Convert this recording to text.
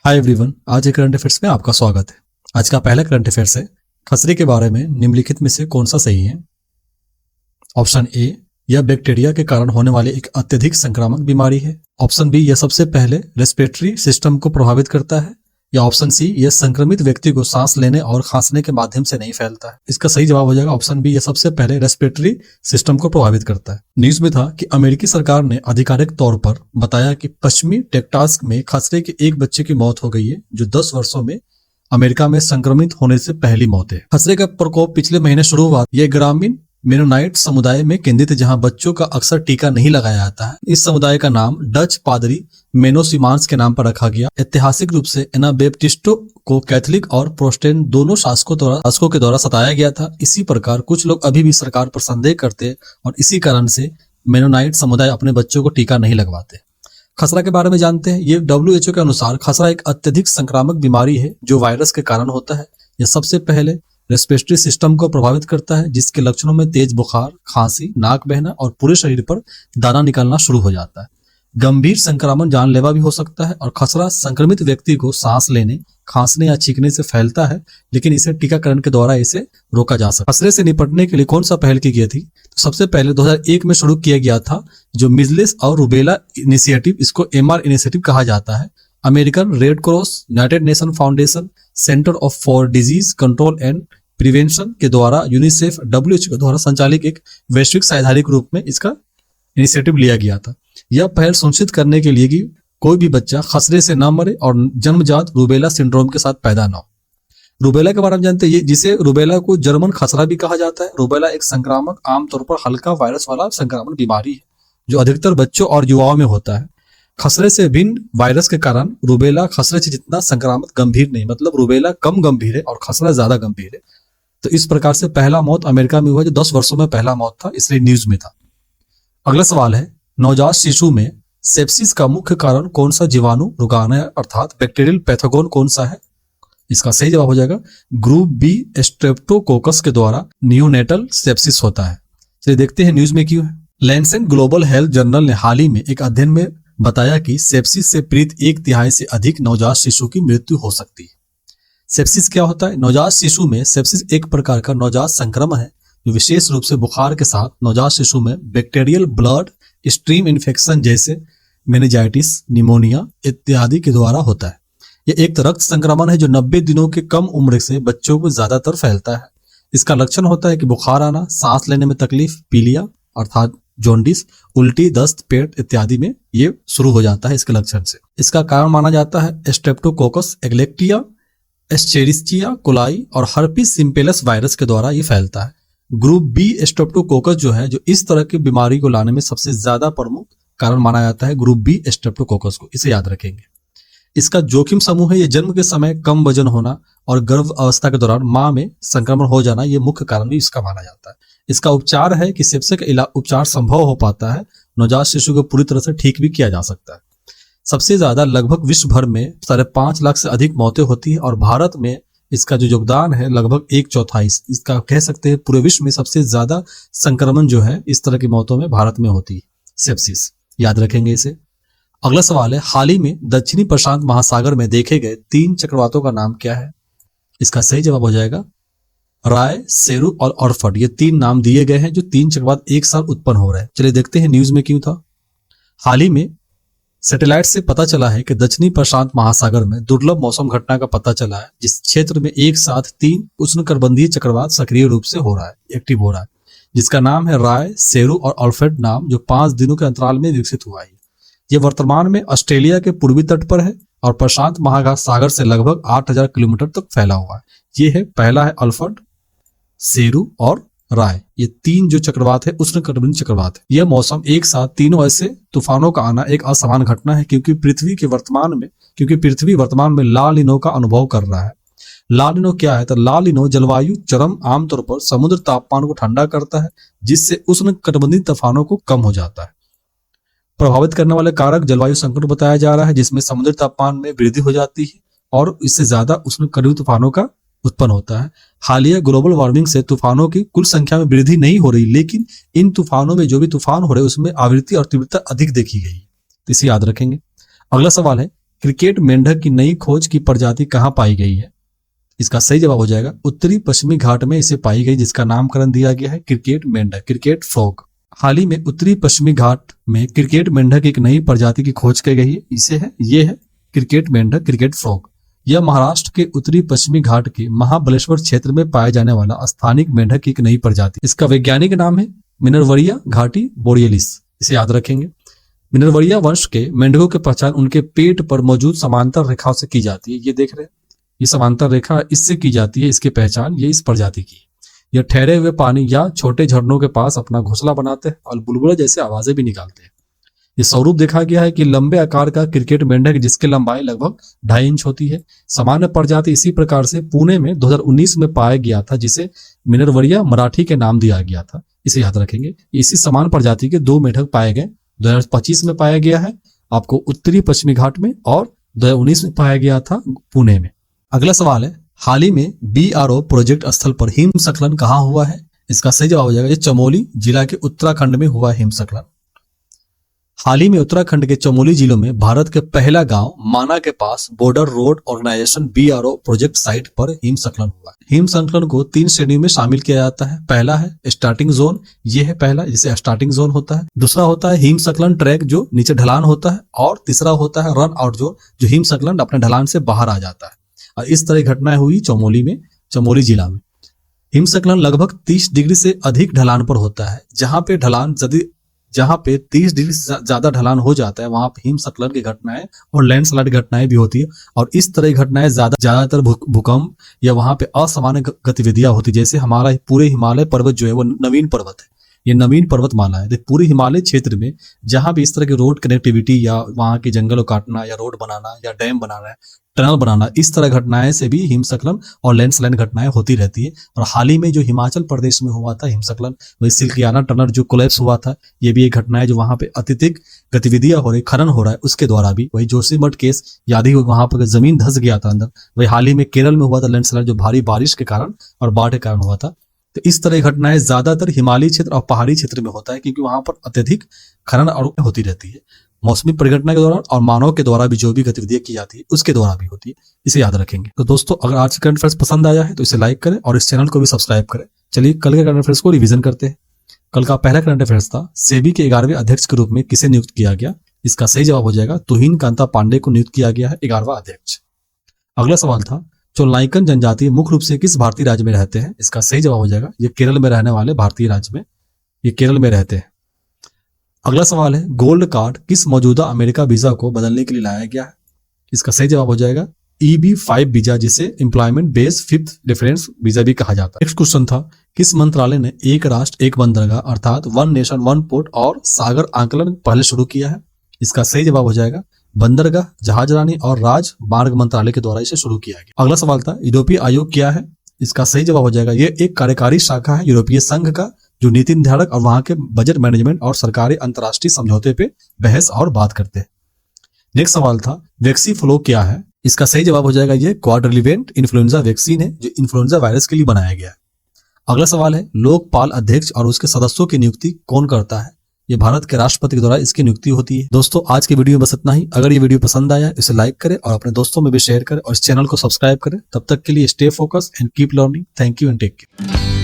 Hi everyone, आज के current affairs में आपका स्वागत है। आज का पहला करंट अफेयर्स है, खसरे के बारे में निम्नलिखित में से कौन सा सही है। ऑप्शन ए, यह बैक्टीरिया के कारण होने वाली एक अत्यधिक संक्रामक बीमारी है। ऑप्शन बी, यह सबसे पहले रेस्पिरेटरी सिस्टम को प्रभावित करता है। या ऑप्शन सी, यह संक्रमित व्यक्ति को सांस लेने और खांसने के माध्यम से नहीं फैलता है। इसका सही जवाब हो जाएगा ऑप्शन बी, यह सबसे पहले रेस्पिरेटरी सिस्टम को प्रभावित करता है। न्यूज में था कि अमेरिकी सरकार ने आधिकारिक तौर पर बताया कि पश्चिमी टेक्सास में खसरे के एक बच्चे की मौत हो गई है, जो 10 वर्षों में अमेरिका में संक्रमित होने से पहली मौत है। खसरे का प्रकोप पिछले महीने शुरू हुआ। यह ग्रामीण मेनोनाइट समुदाय में केंद्रित है, जहां बच्चों का अक्सर टीका नहीं लगाया जाता है। इस समुदाय का नाम डच पादरी मेनो सिमांस के नाम पर रखा गया। ऐतिहासिक रूप से एनाबैप्टिस्टों को कैथोलिक और प्रोटेस्टेंट दोनों शासकों के द्वारा सताया गया था। इसी प्रकार कुछ लोग अभी भी सरकार पर संदेह करते और इसी कारण से मेनोनाइट समुदाय अपने बच्चों को टीका नहीं लगवाते। खसरा के बारे में जानते हैं। ये WHO के अनुसार खसरा एक अत्यधिक संक्रामक बीमारी है जो वायरस के कारण होता है। यह सबसे पहले रेस्पिरेटरी सिस्टम को प्रभावित करता है, जिसके लक्षणों में तेज बुखार, खांसी, नाक बहना और पूरे शरीर पर दाना निकलना शुरू हो जाता है। गंभीर संक्रमण जानलेवा भी हो सकता है और खसरा संक्रमित व्यक्ति को सांस लेने, खांसने या छींकने से फैलता है, लेकिन इसे टीकाकरण के द्वारा इसे रोका जा सकता है। खसरे से निपटने के लिए कौन सा पहल की गई थी? तो सबसे पहले 2001 में शुरू किया गया था जो मिजलिस और रूबेला इनिशिएटिव, इसको MR इनिशिएटिव कहा जाता है। American red cross, United nation foundation, centre for disease control and prevention के द्वारा, यूनिसेफ, WHO के द्वारा संचालित एक वैश्विक सैद्धांतिक रूप में इसका इनिशिएटिव लिया गया था। यह पहल सुनिश्चित करने के लिए कि कोई भी बच्चा खसरे से न मरे और जन्मजात रूबेला सिंड्रोम के साथ पैदा न हो। रूबेला के बारे में जानते हैं, जिसे रूबेला को जर्मन खसरा भी कहा जाता है। रूबेला एक संक्रामक, आमतौर पर हल्का वायरस वाला संक्रमण बीमारी है जो अधिकतर बच्चों और युवाओं में होता है। खसरे से भिन्न वायरस के कारण रूबेला खसरे से जितना संक्रामक गंभीर नहीं, मतलब रूबेला कम गंभीर है और खसरा ज्यादा गंभीर है। तो इस प्रकार से पहला मौत अमेरिका में हुआ जो 10 वर्षों में पहला मौत था, इसलिए न्यूज में था। अगला सवाल है, नवजात शिशु में सेप्सिस का मुख्य कारण कौन सा जीवाणु रोगाणु अर्थात बैक्टीरियल पैथोजन कौन सा है? इसका सही जवाब हो जाएगा ग्रुप बी स्ट्रेप्टोकोकस के द्वारा नियोनेटल सेप्सिस होता है। चलिए देखते हैं न्यूज में क्यों है। लैंसेट ग्लोबल हेल्थ जर्नल ने हाल ही में एक अध्ययन में बताया कि सेप्सिस से पीड़ित 1/3 से अधिक नवजात शिशु की मृत्यु हो सकती है। सेप्सिस क्या होता है? नवजात शिशु में सेप्सिस एक प्रकार का नवजात संक्रमण है जो विशेष रूप से बुखार के साथ नवजात शिशु में बैक्टीरियल ब्लड स्ट्रीम इन्फेक्शन जैसे मेनिंजाइटिस, निमोनिया इत्यादि के द्वारा होता है। यह एक रक्त संक्रमण है जो 90 दिनों के कम उम्र से बच्चों को ज्यादातर फैलता है। इसका लक्षण होता है कि बुखार आना, सांस लेने में तकलीफ, पीलिया अर्थात जॉन्डिस, उल्टी, दस्त, पेट इत्यादि में ये शुरू हो जाता है इसके लक्षण से। इसका कारण माना जाता है स्ट्रेप्टोकोकस एग्लेक्टिया, एस्चेरिचिया कोलाई और हर्पिस सिम्प्लेक्स वायरस के द्वारा ये फैलता है। ग्रुप बी स्ट्रेप्टोकोकस जो है, जो इस तरह की बीमारी को लाने में सबसे ज्यादा प्रमुख कारण माना जाता है ग्रुप बी स्ट्रेप्टोकोकस को, इसे याद रखेंगे। इसका जोखिम समूह है, ये जन्म के समय कम वजन होना और गर्भ अवस्था के दौरान मां में संक्रमण हो जाना, ये मुख्य कारण भी इसका माना जाता है। इसका उपचार है कि सेप्सिस का उपचार संभव हो पाता है, नवजात शिशु को पूरी तरह से ठीक भी किया जा सकता है। सबसे ज्यादा लगभग विश्व भर में 5.5 लाख से अधिक मौतें होती है और भारत में इसका जो योगदान है लगभग 1/4, इसका कह सकते हैं पूरे विश्व में सबसे ज्यादा संक्रमण जो है इस तरह की मौतों में भारत में होती है, सेप्सिस, याद रखेंगे इसे। अगला सवाल है, हाल ही में दक्षिणी प्रशांत महासागर में देखे गए 3 चक्रवातों का नाम क्या है? इसका सही जवाब हो जाएगा राय, सेरू और ऑर्फर्ड। ये 3 नाम दिए गए हैं जो 3 चक्रवात एक साथ उत्पन्न हो रहे हैं। चलिए देखते हैं न्यूज में क्यों था। हाल ही में सैटेलाइट से पता चला है कि दक्षिणी प्रशांत महासागर में दुर्लभ मौसम घटना का पता चला है, जिस क्षेत्र में एक साथ 3 उष्णकटिबंधीय चक्रवात सक्रिय रूप से हो रहा है, एक्टिव हो रहा है, जिसका नाम है राय, सेरू और ऑर्फर्ड नाम, जो 5 दिनों के अंतराल में विकसित हुआ है। यह वर्तमान में ऑस्ट्रेलिया के पूर्वी तट पर है और प्रशांत महासागर से लगभग 8000 किलोमीटर तक फैला हुआ है। ये है, पहला है ऑर्फर्ड, सेरू और राय। ये 3 जो चक्रवात है उष्णकटिबंधीय चक्रवात है। यह मौसम एक साथ तीनों ऐसे तूफानों का आना एक असामान्य घटना है, क्योंकि पृथ्वी वर्तमान में ला नीनो का अनुभव कर रहा है। ला नीनो क्या है? तो ला नीनो जलवायु चरम आमतौर पर समुद्र तापमान को ठंडा करता है, जिससे उष्णकटिबंधीय तूफानों को कम हो जाता है। प्रभावित करने वाले कारक जलवायु संकट बताया जा रहा है, जिसमें समुद्र तापमान में वृद्धि हो जाती है और इससे ज्यादा उष्णकटिबंधीय तूफानों का उत्पन्न होता है। हालिया ग्लोबल वार्मिंग से तूफानों की कुल संख्या में वृद्धि नहीं हो रही, लेकिन इन तूफानों में जो भी तूफान हो रहे हैं उसमें आवृत्ति और तीव्रता अधिक देखी गई, इसे याद रखेंगे। अगला सवाल है, क्रिकेट मेंढक की नई खोज की प्रजाति कहाँ पाई गई है? इसका सही जवाब हो जाएगा उत्तरी पश्चिमी घाट में इसे पाई गई, जिसका नामकरण दिया गया है क्रिकेट मेंढक, क्रिकेट फ्रॉग। हाल ही में उत्तरी पश्चिमी घाट में क्रिकेट मेंढक एक नई प्रजाति की खोज की गई है। ये है क्रिकेट मेंढक, क्रिकेट फ्रॉग। यह महाराष्ट्र के उत्तरी पश्चिमी घाट के महाबलेश्वर क्षेत्र में पाए जाने वाला स्थानिक मेंढक की एक नई प्रजाति। इसका वैज्ञानिक नाम है मिनर्वरिया घाटी बोरियलिस। इसे याद रखेंगे। मिनर्वरिया वंश के मेंढकों की पहचान उनके पेट पर मौजूद समांतर रेखाओं से की जाती है। ये देख रहे हैं, ये समांतर रेखा इससे की जाती है, इसकी पहचान ये इस प्रजाति की। यह ठहरे हुए पानी या छोटे झरनों के पास अपना घोंसला बनाते हैं और बुलबुले जैसे आवाजें भी निकालते हैं। ये स्वरूप देखा गया है कि लंबे आकार का क्रिकेट मेंढक जिसकी लंबाई लगभग 2.5 इंच होती है। सामान्य प्रजाति इसी प्रकार से पुणे में 2019 में पाया गया था, जिसे मिनर्वरिया मराठी के नाम दिया गया था। इसे याद रखेंगे। इसी समान प्रजाति के 2 मेंढक पाए गए। 2025 में पाया गया है आपको उत्तरी पश्चिमी घाट में, और 2019 में पाया गया था पुणे में। अगला सवाल है, हाल ही में BRO प्रोजेक्ट स्थल पर हिमस्खलन कहाँ हुआ है? इसका सही जवाब हो जाएगा ये चमोली जिला के उत्तराखंड में हुआ हिमस्खलन। हाल ही में उत्तराखंड के चमोली जिलों में भारत के पहला गांव माना के पास border road organization BRO project site पर हिमस्खलन हुआ। हिमस्खलन को 3 श्रेणियों में शामिल किया जाता है। पहला है स्टार्टिंग जोन, ये है पहला, जिसे स्टार्टिंग जोन होता है। दूसरा होता है हिमस्खलन ट्रैक जो नीचे ढलान होता है, और तीसरा होता है रन आउट जोन जो हिमस्खलन अपने ढलान से बाहर आ जाता है। और इस तरह घटनाएं हुई चमोली में, चमोली जिला में। हिमस्खलन लगभग 30 डिग्री से अधिक ढलान पर होता है। जहां पे 30 डिग्री से ज्यादा ढलान हो जाता है वहां पे हिमस्खलन की घटनाएं और लैंडस्लाइड घटनाएं भी होती है। और इस तरह की घटनाएं ज्यादातर भूकंप या वहां पे असामान्य गतिविधियां होती है। जैसे हमारा पूरे हिमालय पर्वत जो है वो नवीन पर्वत है, ये नवीन पर्वतमाला है। पूरे हिमालय क्षेत्र में जहां भी इस तरह की रोड कनेक्टिविटी या वहां के जंगलों काटना या रोड बनाना या डैम बनाना, टनल बनाना, इस तरह घटनाएं से भी हिमस्खलन और लैंडस्लाइड घटनाएं होती रहती है। और हाल ही में जो हिमाचल प्रदेश में हुआ था हिमस्खलन, वही सिल्कियाना टनल जो कोलैप्स हुआ था, ये भी एक घटना है जो वहां पे अत्यधिक गतिविधियां हो रही, खनन हो रहा है, उसके द्वारा भी। वही जोशीमठ केस याद ही, वहां पर जमीन धंस गया था अंदर। वही हाल ही में केरल में हुआ था लैंडस्लाइड जो भारी बारिश के कारण और बाढ़ के कारण हुआ था। तो इस तरह की घटनाएं ज्यादातर हिमालयी क्षेत्र और पहाड़ी क्षेत्र में होता है, क्योंकि वहां पर अत्यधिक खनन और होती रहती है। मौसमी परिघटना के दौरान और मानव के द्वारा भी जो भी गतिविधियां की जाती है उसके द्वारा भी होती है। इसे याद रखेंगे। तो दोस्तों, अगर आज के करंट अफेयर्स पसंद आया है तो इसे लाइक करें और इस चैनल को भी सब्सक्राइब करें। चलिए कल के करंट अफेयर्स को रिवीजन करते हैं। कल का पहला करंट अफेयर्स था, सेबी के 11वें अध्यक्ष के रूप में किसे नियुक्त किया गया? इसका सही जवाब हो जाएगा तुहिन कांता पांडे को नियुक्त किया गया है 11वां अध्यक्ष। अगला सवाल था, चोलाइकन जनजाति मुख्य रूप से किस भारतीय राज्य में रहते हैं? इसका सही जवाब हो जाएगा ये केरल में रहने वाले भारतीय राज्य में, ये केरल में रहते हैं। अगला सवाल है, गोल्ड कार्ड किस मौजूदा अमेरिका वीजा को बदलने के लिए लाया गया है? इसका सही जवाब हो जाएगा EB-5 वीजा, जिसे employment based fifth reference visa भी कहा जाता है। नेक्स्ट क्वेश्चन था, किस मंत्रालय ने एक राष्ट्र एक बंदरगाह अर्थात वन नेशन वन पोर्ट और सागर आंकलन पहले शुरू किया है? इसका सही जवाब हो जाएगा बंदरगाह, जहाजरानी और राजमार्ग मंत्रालय के द्वारा इसे शुरू किया गया। अगला सवाल था, यूरोपीय आयोग क्या है? इसका सही जवाब हो जाएगा ये एक कार्यकारी शाखा है यूरोपीय संघ का, जो नीति निर्धारक और वहां के बजट मैनेजमेंट और सरकारी अंतर्राष्ट्रीय समझौते पे बहस और बात करते हैं। नेक्स्ट सवाल था, वैक्सी फ्लो क्या है? इसका सही जवाब हो जाएगा ये क्वाड्रिलिवेंट इन्फ्लुएंजा वैक्सीन है, जो इन्फ्लुएंजा वायरस के लिए बनाया गया है। अगला सवाल है, लोकपाल अध्यक्ष और उसके सदस्यों की नियुक्ति कौन करता है? ये भारत के राष्ट्रपति के द्वारा इसकी नियुक्ति होती है। दोस्तों, आज के वीडियो में बस इतना ही। अगर ये वीडियो पसंद आया इसे लाइक करें और अपने दोस्तों में भी शेयर करें और इस चैनल को सब्सक्राइब करें। तब तक के लिए stay focus and keep learning. Thank you and take care.